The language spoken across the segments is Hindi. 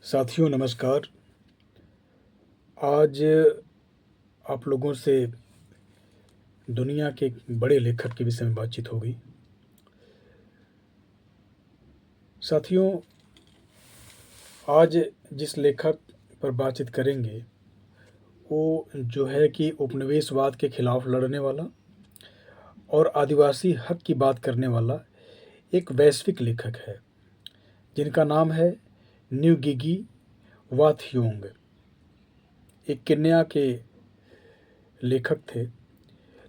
साथियों नमस्कार। आज आप लोगों से दुनिया के एक बड़े लेखक के विषय में बातचीत होगी। साथियों, आज जिस लेखक पर बातचीत करेंगे वो जो है कि उपनिवेशवाद के खिलाफ लड़ने वाला और आदिवासी हक की बात करने वाला एक वैश्विक लेखक है, जिनका नाम है न्युगिगी वा थियोंग। एक केन्या के लेखक थे,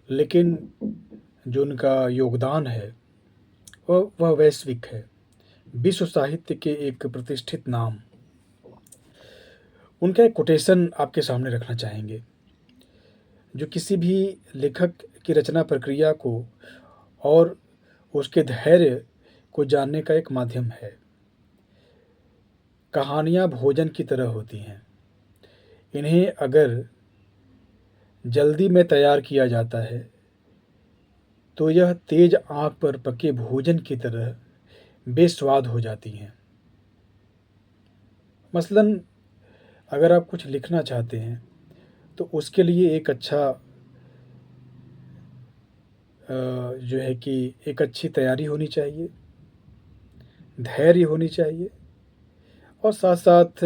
लेकिन जो उनका योगदान है वह वैश्विक है। विश्व साहित्य के एक प्रतिष्ठित नाम। उनका एक कोटेशन आपके सामने रखना चाहेंगे, जो किसी भी लेखक की रचना प्रक्रिया को और उसके धैर्य को जानने का एक माध्यम है। कहानियाँ भोजन की तरह होती हैं। इन्हें अगर जल्दी में तैयार किया जाता है तो यह तेज आंख पर पके भोजन की तरह बेस्वाद हो जाती हैं। मसलन अगर आप कुछ लिखना चाहते हैं तो उसके लिए एक अच्छा जो है कि एक अच्छी तैयारी होनी चाहिए, धैर्य होनी चाहिए और साथ साथ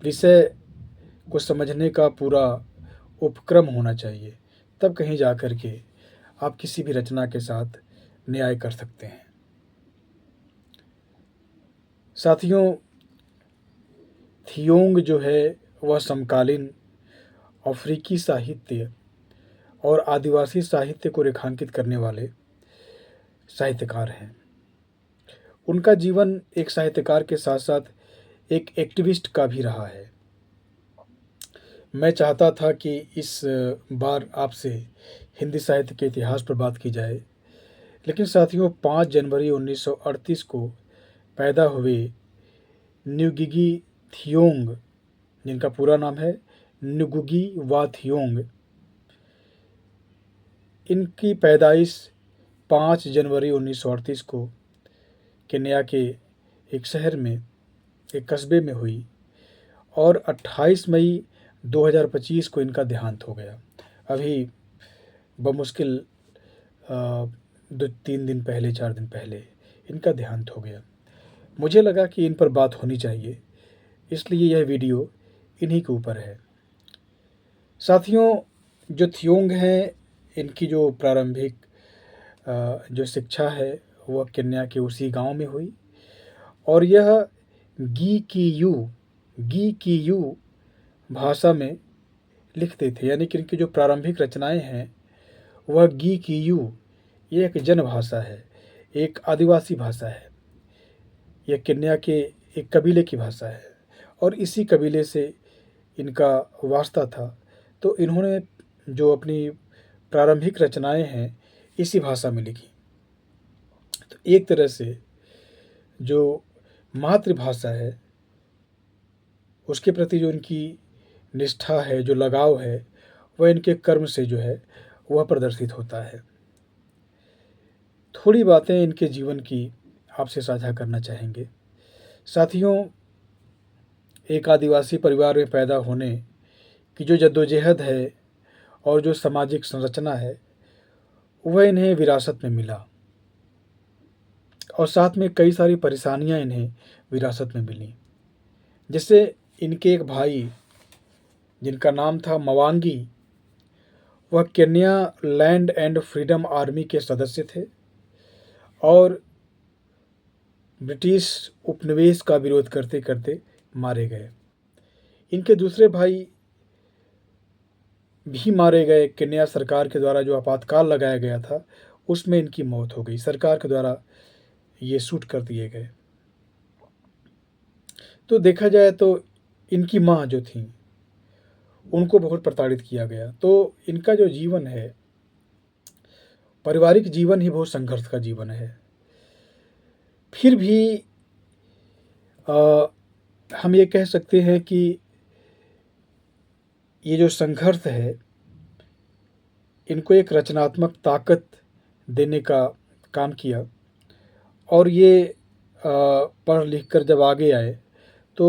विषय को समझने का पूरा उपक्रम होना चाहिए। तब कहीं जा कर के आप किसी भी रचना के साथ न्याय कर सकते हैं। साथियों, थियोंग जो है वह समकालीन अफ्रीकी साहित्य और आदिवासी साहित्य को रेखांकित करने वाले साहित्यकार हैं। उनका जीवन एक साहित्यकार के साथ साथ एक एक्टिविस्ट का भी रहा है। मैं चाहता था कि इस बार आपसे हिंदी साहित्य के इतिहास पर बात की जाए, लेकिन साथियों 5 जनवरी 1938 को पैदा हुए न्युगिगी थियोंग, जिनका पूरा नाम है न्युगुगी वा थियोंग, इनकी पैदाइश 5 जनवरी 1938 को केन्या के एक शहर में, एक कस्बे में हुई और 28 मई 2025 को इनका देहांत हो गया। अभी बमुश्किल 2-3 दिन पहले, 4 दिन पहले इनका देहांत हो गया। मुझे लगा कि इन पर बात होनी चाहिए, इसलिए यह वीडियो इन्हीं के ऊपर है। साथियों, जो थियोंग हैं, इनकी जो प्रारंभिक जो शिक्षा है वह केन्या के उसी गांव में हुई और यह गी की यू भाषा में लिखते थे। यानी कि इनकी जो प्रारंभिक रचनाएं हैं वह गी की यू, ये एक जनभाषा है, एक आदिवासी भाषा है। यह केन्या के एक कबीले की भाषा है और इसी कबीले से इनका वास्ता था। तो इन्होंने जो अपनी प्रारंभिक रचनाएं हैं इसी भाषा में लिखी। तो एक तरह से जो मातृभाषा है उसके प्रति जो इनकी निष्ठा है, जो लगाव है, वह इनके कर्म से जो है वह प्रदर्शित होता है। थोड़ी बातें इनके जीवन की आपसे साझा करना चाहेंगे। साथियों, एक आदिवासी परिवार में पैदा होने की जो जद्दोजहद है और जो सामाजिक संरचना है वह इन्हें विरासत में मिला और साथ में कई सारी परेशानियां इन्हें विरासत में मिली। जैसे इनके एक भाई जिनका नाम था मवांगी, वह Kenya land and freedom army के सदस्य थे और ब्रिटिश उपनिवेश का विरोध करते करते मारे गए। इनके दूसरे भाई भी मारे गए। केन्या सरकार के द्वारा जो आपातकाल लगाया गया था उसमें इनकी मौत हो गई। सरकार के द्वारा ये शूट कर दिए गए। तो देखा जाए तो इनकी माँ जो थी उनको बहुत प्रताड़ित किया गया। तो इनका जो जीवन है, पारिवारिक जीवन ही बहुत संघर्ष का जीवन है। फिर भी हम ये कह सकते हैं कि ये जो संघर्ष है इनको एक रचनात्मक ताकत देने का काम किया और ये पढ़ लिख कर जब आगे आए तो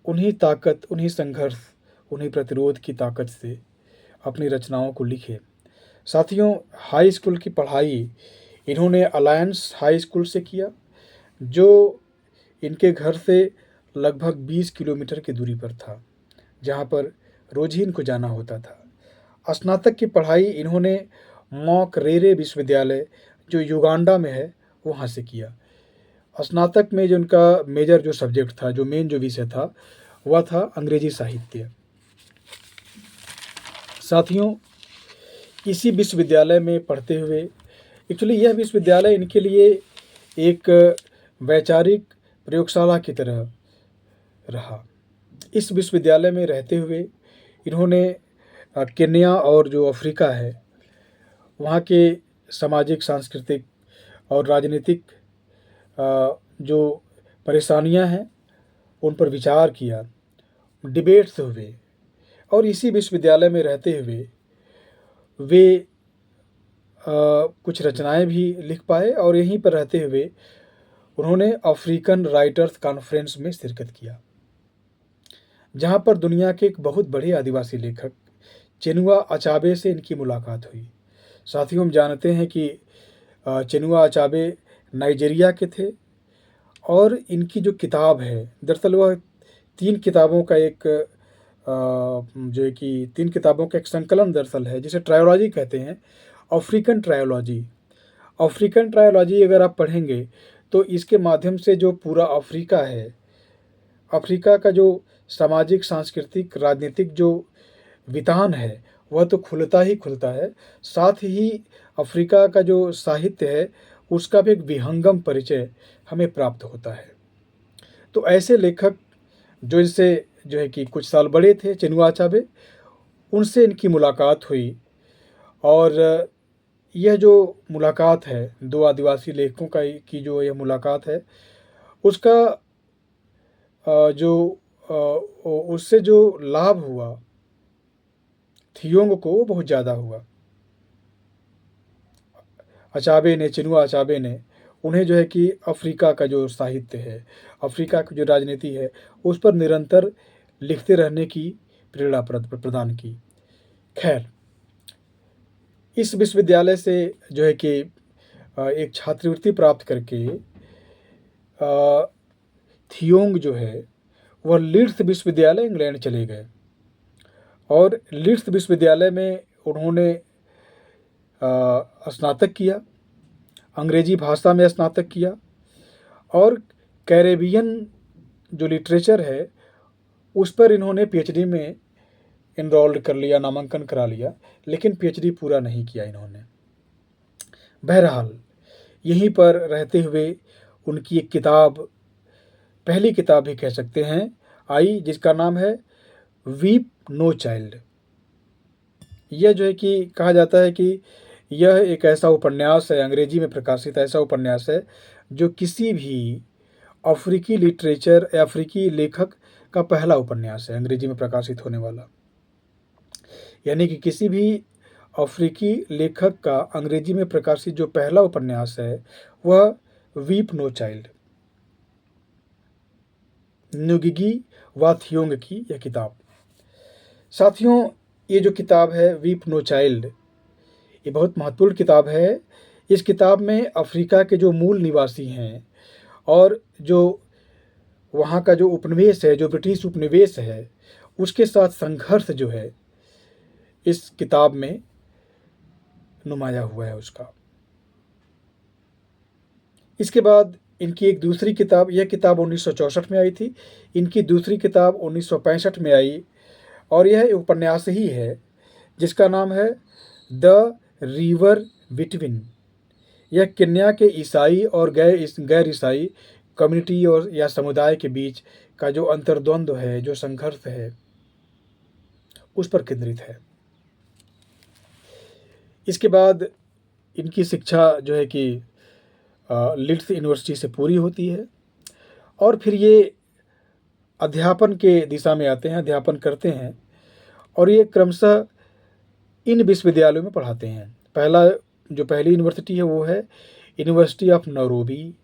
उन्हीं ताकत, उन्हीं संघर्ष, उन्हीं प्रतिरोध की ताकत से अपनी रचनाओं को लिखे। साथियों, हाई स्कूल की पढ़ाई इन्होंने अलायंस हाई स्कूल से किया, जो इनके घर से लगभग 20 किलोमीटर की दूरी पर था, जहाँ पर रोज़ ही इनको जाना होता था। स्नातक की पढ़ाई इन्होंने मॉकरेरे विश्वविद्यालय, जो युगांडा में है, वहाँ से किया। स्नातक में जो उनका मेजर जो सब्जेक्ट था, जो मेन जो विषय था, वह था अंग्रेजी साहित्य। साथियों, इसी विश्वविद्यालय में पढ़ते हुए, एक्चुअली यह विश्वविद्यालय इनके लिए एक वैचारिक प्रयोगशाला की तरह रहा। इस विश्वविद्यालय में रहते हुए इन्होंने केन्या और जो अफ्रीका है, वहाँ के सामाजिक, सांस्कृतिक और राजनीतिक जो परेशानियाँ हैं, उन पर विचार किया, डिबेट्स हुए, और इसी विश्वविद्यालय में रहते हुए वे कुछ रचनाएं भी लिख पाए, और यहीं पर रहते हुए उन्होंने अफ्रीकन राइटर्स कॉन्फ्रेंस में शिरकत किया, जहां पर दुनिया के एक बहुत बड़े आदिवासी लेखक चिनुआ अचाबे से इनकी मुलाकात हुई। साथियों, हम जानते हैं कि चिनुआ अचाबे नाइजीरिया के थे, और इनकी जो किताब है, दरअसल वह 3 किताबों का एक जो है कि 3 किताबों का एक संकलन दरअसल है, जिसे ट्रायोलॉजी कहते हैं, अफ्रीकन ट्रायोलॉजी। अफ्रीकन ट्रायोलॉजी अगर आप पढ़ेंगे तो इसके माध्यम से जो पूरा अफ्रीका है, अफ्रीका का जो सामाजिक, सांस्कृतिक, राजनीतिक जो वितान है, वह तो खुलता ही खुलता है। साथ ही अफ्रीका का जो साहित्य है, उसका भी एक विहंगम परिचय हमें प्राप्त होता है। तो ऐसे लेखक जो इनसे जो है कि कुछ साल बड़े थे, चिनुआ अचाबे, उनसे इनकी मुलाकात हुई, और यह जो मुलाकात है, 2 आदिवासी लेखकों की जो यह मुलाकात है, उसका उससे जो लाभ हुआ थियोंग को, बहुत ज़्यादा हुआ। अचाबे ने, चिनुआ अचाबे ने उन्हें जो है कि अफ्रीका का जो साहित्य है, अफ्रीका की जो राजनीति है, उस पर निरंतर लिखते रहने की प्रेरणा प्रदान की। खैर, इस विश्वविद्यालय से जो है कि एक छात्रवृत्ति प्राप्त करके थियोंग जो है वह लीड्स विश्वविद्यालय इंग्लैंड चले गए, और लीड्स विश्वविद्यालय में उन्होंने स्नातक किया, अंग्रेजी भाषा में स्नातक किया, और कैरेबियन जो लिटरेचर है उस पर इन्होंने पीएचडी में इनरोल्ड कर लिया, नामांकन करा लिया, लेकिन पीएचडी पूरा नहीं किया इन्होंने। बहरहाल, यहीं पर रहते हुए उनकी एक किताब, पहली किताब भी कह सकते हैं, आई, जिसका नाम है वीप नो चाइल्ड। यह जो है कि कहा जाता है कि यह एक ऐसा उपन्यास है, अंग्रेजी में प्रकाशित ऐसा उपन्यास है, जो किसी भी अफ्रीकी लिटरेचर या अफ्रीकी लेखक का पहला उपन्यास है, अंग्रेजी में प्रकाशित होने वाला। यानी कि किसी भी अफ्रीकी लेखक का अंग्रेजी में प्रकाशित जो पहला उपन्यास है, वह वीप नो चाइल्ड, नुगिगी वा थियोंग की यह किताब। साथियों, ये जो किताब है वीप नो चाइल्ड, ये बहुत महत्वपूर्ण किताब है। इस किताब में अफ्रीका के जो मूल निवासी हैं, और जो वहाँ का जो उपनिवेश है, जो ब्रिटिश उपनिवेश है, उसके साथ संघर्ष जो है इस किताब में नुमाया हुआ है उसका। इसके बाद इनकी एक दूसरी किताब, यह किताब 1964 में आई थी, इनकी दूसरी किताब 1965 में आई, और यह उपन्यास ही है, जिसका नाम है द रिवर बिटवीन। यह केन्या के ईसाई और गैर ईसाई कम्युनिटी और या समुदाय के बीच का जो अंतर्द्वंद्व है, जो संघर्ष है, उस पर केंद्रित है। इसके बाद इनकी शिक्षा जो है कि लीड्स यूनिवर्सिटी से पूरी होती है, और फिर ये अध्यापन के दिशा में आते हैं, अध्यापन करते हैं, और ये क्रमशः इन विश्वविद्यालयों में पढ़ाते हैं। पहली यूनिवर्सिटी है वो है यूनिवर्सिटी ऑफ नैरोबी,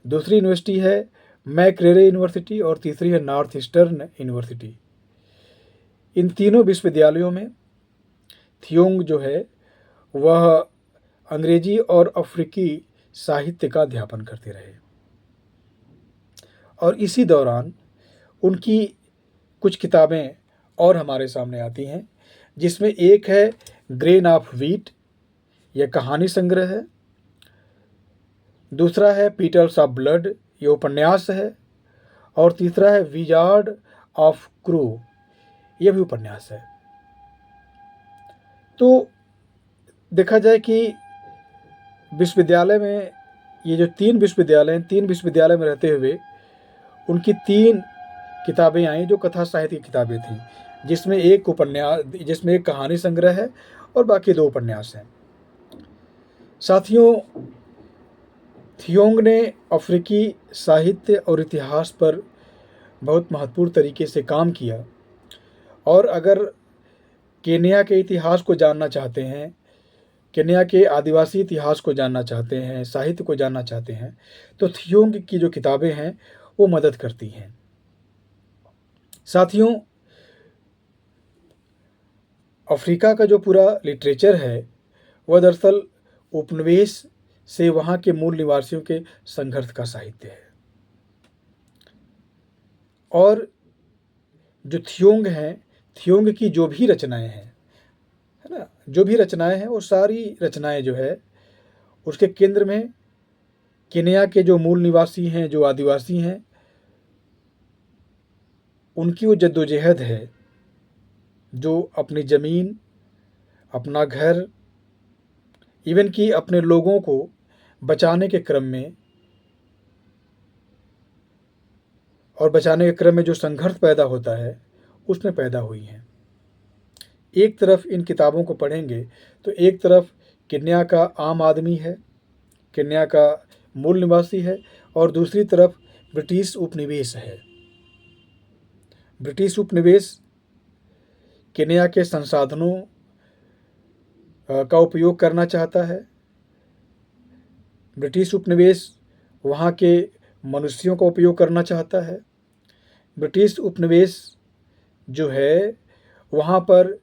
दूसरी यूनिवर्सिटी है मैकरेरे यूनिवर्सिटी और तीसरी है नॉर्थ ईस्टर्न यूनिवर्सिटी। इन तीनों विश्वविद्यालयों में थियोंग जो है वह अंग्रेजी और अफ्रीकी साहित्य का अध्यापन करते रहे और इसी दौरान उनकी कुछ किताबें और हमारे सामने आती हैं, जिसमें एक है ग्रेन ऑफ व्हीट, यह कहानी संग्रह है। दूसरा है पीटल्स ऑफ ब्लड, ये उपन्यास है। और तीसरा है विजार्ड ऑफ क्रू, यह भी उपन्यास है। तो देखा जाए कि विश्वविद्यालय में ये जो तीन विश्वविद्यालय हैं, तीन विश्वविद्यालय में रहते हुए उनकी तीन किताबें आई जो कथा साहित्य की किताबें थीं, जिसमें एक कहानी संग्रह है और बाकी दो उपन्यास हैं। साथियों, थियोंग ने अफ्रीकी साहित्य और इतिहास पर बहुत महत्वपूर्ण तरीके से काम किया और अगर केन्या के इतिहास को जानना चाहते हैं, केन्या के आदिवासी इतिहास को जानना चाहते हैं, साहित्य को जानना चाहते हैं, तो थियोंग की जो किताबें हैं वो मदद करती हैं। साथियों, अफ्रीका का जो पूरा लिटरेचर है वह दरअसल उपनिवेश से वहाँ के मूल निवासियों के संघर्ष का साहित्य है। और जो थियोंग हैं, थियोंग की जो भी रचनाएं हैं, है ना, जो भी रचनाएं हैं वो सारी रचनाएं जो है उसके केंद्र में केन्या के जो मूल निवासी हैं, जो आदिवासी हैं, उनकी वो जद्दोजहद है जो अपनी ज़मीन, अपना घर, इवन कि अपने लोगों को बचाने के क्रम में और बचाने के क्रम में जो संघर्ष पैदा होता है उसमें पैदा हुई हैं। एक तरफ इन किताबों को पढ़ेंगे तो एक तरफ केन्या का आम आदमी है, केन्या का मूल निवासी है, और दूसरी तरफ ब्रिटिश उपनिवेश है। ब्रिटिश उपनिवेश केन्या के संसाधनों का उपयोग करना चाहता है। ब्रिटिश उपनिवेश वहाँ के मनुष्यों का उपयोग करना चाहता है। ब्रिटिश उपनिवेश जो है वहाँ पर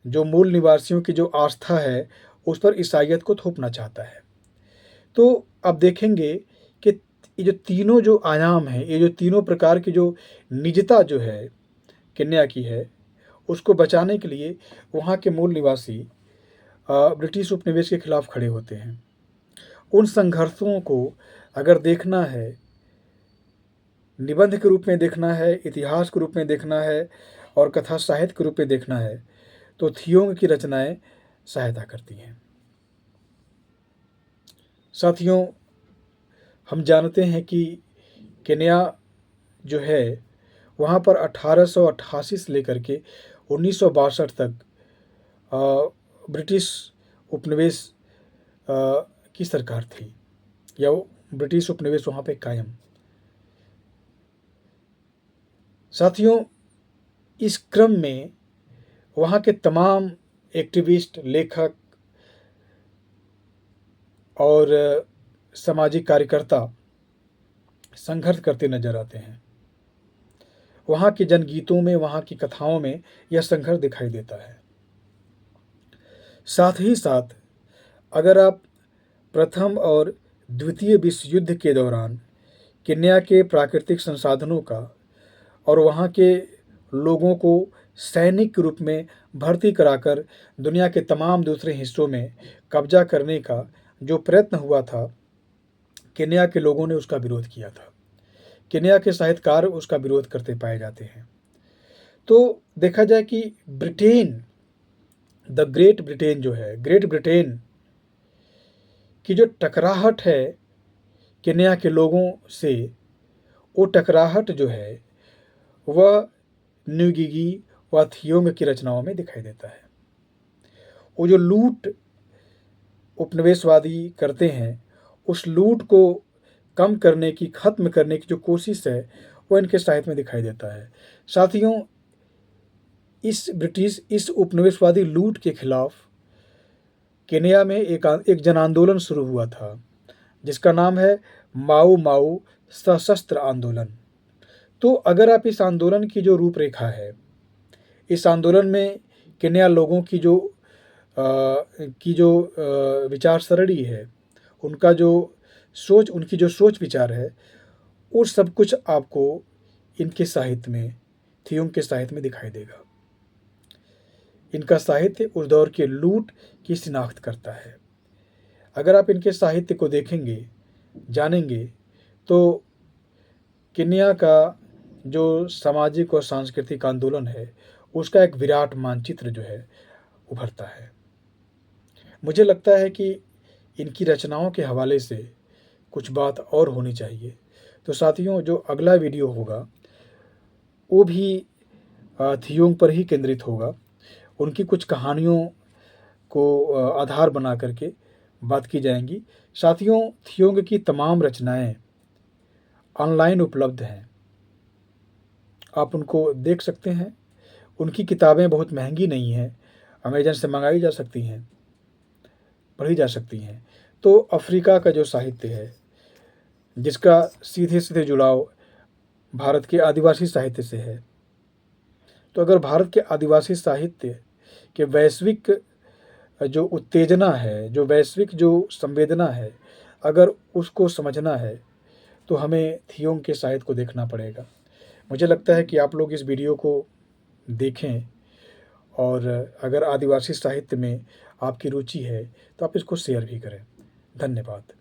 जो मूल निवासियों की जो आस्था है उस पर ईसाईयत को थोपना चाहता है। तो अब देखेंगे कि ये जो तीनों जो आयाम हैं, ये जो तीनों प्रकार की जो निजता जो है केन्या की है, उसको बचाने के लिए वहाँ के मूल निवासी ब्रिटिश उपनिवेश के खिलाफ खड़े होते हैं। उन संघर्षों को अगर देखना है, निबंध के रूप में देखना है, इतिहास के रूप में देखना है और कथा साहित्य के रूप में देखना है, तो थियोंग की रचनाएं सहायता करती हैं। साथियों, हम जानते हैं कि केन्या जो है वहाँ पर 1888 से लेकर के 1962 तक ब्रिटिश उपनिवेश की सरकार थी, या वो ब्रिटिश उपनिवेश वहाँ पे कायम। साथियों, इस क्रम में वहाँ के तमाम एक्टिविस्ट, लेखक और सामाजिक कार्यकर्ता संघर्ष करते नजर आते हैं। वहाँ के जनगीतों में, वहाँ की कथाओं में यह संघर्ष दिखाई देता है। साथ ही साथ अगर आप प्रथम और द्वितीय विश्व युद्ध के दौरान केन्या के प्राकृतिक संसाधनों का और वहाँ के लोगों को सैनिक के रूप में भर्ती कराकर दुनिया के तमाम दूसरे हिस्सों में कब्जा करने का जो प्रयत्न हुआ था, केन्या के लोगों ने उसका विरोध किया था। केन्या के साहित्यकार उसका विरोध करते पाए जाते हैं। तो देखा जाए कि ब्रिटेन, द ग्रेट ब्रिटेन जो है, ग्रेट ब्रिटेन की जो टकराहट है केन्या के लोगों से, वो टकराहट जो है वह न्यूगिगी व थियोंग की रचनाओं में दिखाई देता है। वो जो लूट उपनिवेशवादी करते हैं, उस लूट को कम करने की, ख़त्म करने की जो कोशिश है वो इनके साहित्य में दिखाई देता है। साथियों, इस उपनिवेशवादी लूट के खिलाफ केन्या में एक जन आंदोलन शुरू हुआ था जिसका नाम है माओ माओ सशस्त्र आंदोलन। तो अगर आप इस आंदोलन की जो रूपरेखा है, इस आंदोलन में केन्या लोगों की जो विचार सरणी है, उनकी जो सोच विचार है, वो सब कुछ आपको इनके साहित्य में, थियोंग के साहित्य में दिखाई देगा। इनका साहित्य उस दौर के लूट की शिनाख्त करता है। अगर आप इनके साहित्य को देखेंगे, जानेंगे, तो केन्या का जो सामाजिक और सांस्कृतिक आंदोलन है, उसका एक विराट मानचित्र जो है उभरता है। मुझे लगता है कि इनकी रचनाओं के हवाले से कुछ बात और होनी चाहिए। तो साथियों, जो अगला वीडियो होगा वो भी थियोंग पर ही केंद्रित होगा। उनकी कुछ कहानियों को आधार बना करके बात की जाएंगी। साथियों, थियोंग की तमाम रचनाएं ऑनलाइन उपलब्ध हैं, आप उनको देख सकते हैं। उनकी किताबें बहुत महंगी नहीं हैं, अमेजन से मंगाई जा सकती हैं, पढ़ी जा सकती हैं। तो अफ्रीका का जो साहित्य है, जिसका सीधे सीधे जुड़ाव भारत के आदिवासी साहित्य से है, तो अगर भारत के आदिवासी साहित्य के वैश्विक जो उत्तेजना है, जो वैश्विक जो संवेदना है, अगर उसको समझना है तो हमें थियोंग के साहित्य को देखना पड़ेगा। मुझे लगता है कि आप लोग इस वीडियो को देखें, और अगर आदिवासी साहित्य में आपकी रुचि है तो आप इसको शेयर भी करें। धन्यवाद।